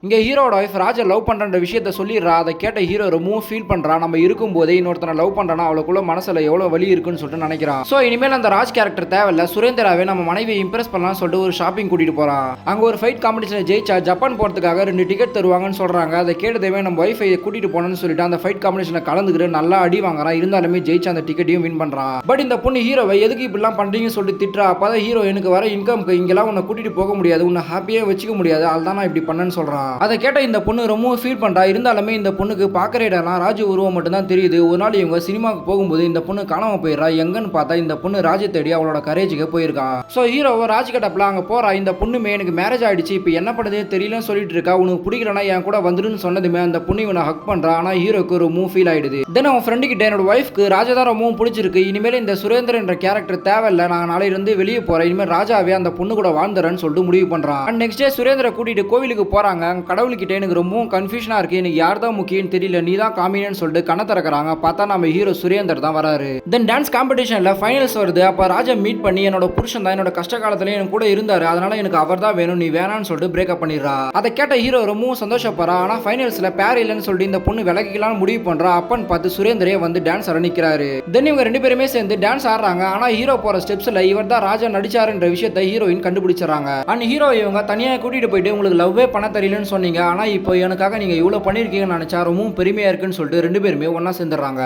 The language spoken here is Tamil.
இங்க ஹீரோட வைஃப் ராஜா லவ் பண்றன்ற விஷயத்த சொல்லிடுறா. அதை கேட்ட ஹீரோ ரொம்பவும் ஃபீல் பண்றா. நம்ம இருக்கும்போதே இன்னொருத்தனை லவ் பண்றானா அவளுக்குள்ள மனசுல எவ்வளவு வலி இருக்குன்னு சொல்லிட்டு நினைக்கிறான். சோ இனிமேல் அந்த ராஜ் கேரக்டர் தேவையில்ல, சுரேந்தராவே நம்ம மனைவியை இம்ப்ரெஸ் பண்ணலாம் சொல்லிட்டு ஒரு ஷாப்பிங் கூட்டிட்டு போறான். அங்க ஒரு ஃபைட் காம்படிஷன் ஜெயிச்சா ஜப்பான் போறதுக்காக 2 டிக்கெட் தருவாங்கன்னு சொல்றாங்க. அதை கேட்டதேவே நம்ம வைஃபை கூட்டிட்டு போனோம்னு சொல்லிட்டு அந்த ஃபைட் காம்படிஷன்ல கலந்துக்கிட்டு நல்லா அடி வாங்குறான். இருந்தாலுமே ஜெயிச்ச அந்த டிக்கெட்டையும் வின் பண்றான். பட் இந்த பொண்ணு ஹீரோவை எதுக்கு இப்படிலாம் பண்றீங்கன்னு சொல்லிட்டு திட்டுறா. அப்பதான் ஹீரோ எனக்கு வர இன்கம்க்கு இங்கெல்லாம் உன்னை கூட்டிட்டு போக முடியாது, உன்னை ஹாப்பியா வச்சுக்க முடியாது, அதுதான் நான் இப்படி பண்ணேன்னு சொல்றான். அதை கேட்ட இந்த பொண்ணு ரொம்ப ஃபீல் பண்றா. இருந்தாலுமே இந்த பொண்ணுக்கு பாக்குற இடம்லாம் ராஜு உருவம் மட்டும் தான் தெரியுது. ஒரு நாள் இவங்க சினிமாவுக்கு போகும்போது இந்த பொண்ணு காணாம போயிடுறா. எங்கன்னு பார்த்தா இந்த பொண்ணு ராஜை தேடி அவளோட கரேஜுக்கு போயிருக்கா. சோ ஹீரோவை ராஜ் கட்டப்ல அங்க போறா. இந்த பொண்ணுமே எனக்கு மேரேஜ் ஆயிடுச்சு, இப்போ என்ன பண்ணுறதே தெரியலன்னு சொல்லிட்டு இருக்கா. உனக்கு பிடிக்கலனா என் கூட வந்துருன்னு சொன்னதுமே அந்த பொண்ணு இவனை ஹக் பண்றா. ஆனா ஹீரோக்கு ரொம்ப ஃபீல் ஆயிடுது. தென் அவன் ஃப்ரெண்டு கிட்ட என்னோட வைஃப்க்கு ராஜா தான் ரொம்பவும் பிடிச்சிருக்கு, இனிமேல் இந்த சுரேந்தர் என்ற கேரக்டர் தேவையில்லை, நான் நாளையில இருந்து வெளியே போறேன், இனிமேல் ராஜாவே அந்த பொண்ணு கூட வாழ்ந்துறேன்னு சொல்லிட்டு முடிவு பண்றான். அண்ட் நெக்ஸ்ட் டே சுரேந்தரை கூட்டிட்டு கோவிலுக்கு போறாங்க. கடவுள்கிட்ட எனக்கு ரொம்பவும் கன்ஃபியூஷனா இருக்கு, எனக்கு யார் தான் முக்கியம்னு தெரியல, நீ தான் காமினு சொல்லிட்டு கண்ண திறக்கறாங்க. பார்த்தா நம்ம ஹீரோ சுரேந்தர் தான் வராரு. தென் டான்ஸ் காம்படிஷன்ல ஃபைனல்ஸ் வருது. அப்ப ராஜா மீட் பண்ணி என்னோட புருஷன் தான் என்னோட கஷ்ட காலத்துல என் கூட இருந்தாரு, அதனால எனக்கு அவர் தான் வேணும், நீ வேணான்னு சொல்லிட்டு பிரேக்கப் பண்ணிடுறா. அதை கேட்ட ஹீரோ ரொம்பவும் சந்தோஷப்படுறா. ஆனா ஃபைனல்ஸ்ல பேர் இல்லைன்னு சொல்லிட்டு இந்த பொண்ணு விலகிக்கலாம்னு முடிவு பண்றா. அப்பன்னு பார்த்து சுரேந்தரே வந்து டான்ஸ் ஆட நிக்கிறாரு. தென் இவங்க 2 பேருமே சேர்ந்து டான்ஸ் ஆடுறாங்க. ஆனா ஹீரோ போற ஸ்டெப்ஸ்ல இவர் தான் ராஜா நடிச்சாருன்ற விஷயத்தை ஹீரோயின் கண்டுபிடிச்சாங்க. அண்ட் ஹீரோ இவங்க தனியா கூட்டிட்டு போயிட்டு உங்களுக்கு லவ்வே பண்ண தெரியலன்னு சொன்னீங்க, ஆனா இப்போ எனக்காக நீங்க இவ்வளவு பண்ணிருக்கீங்கன்னு நினைச்சா ரொம்பவும் பெருமையா இருக்குன்னு சொல்லிட்டு 2 பேருமே ஒன்னா சேர்ந்துடுறாங்க.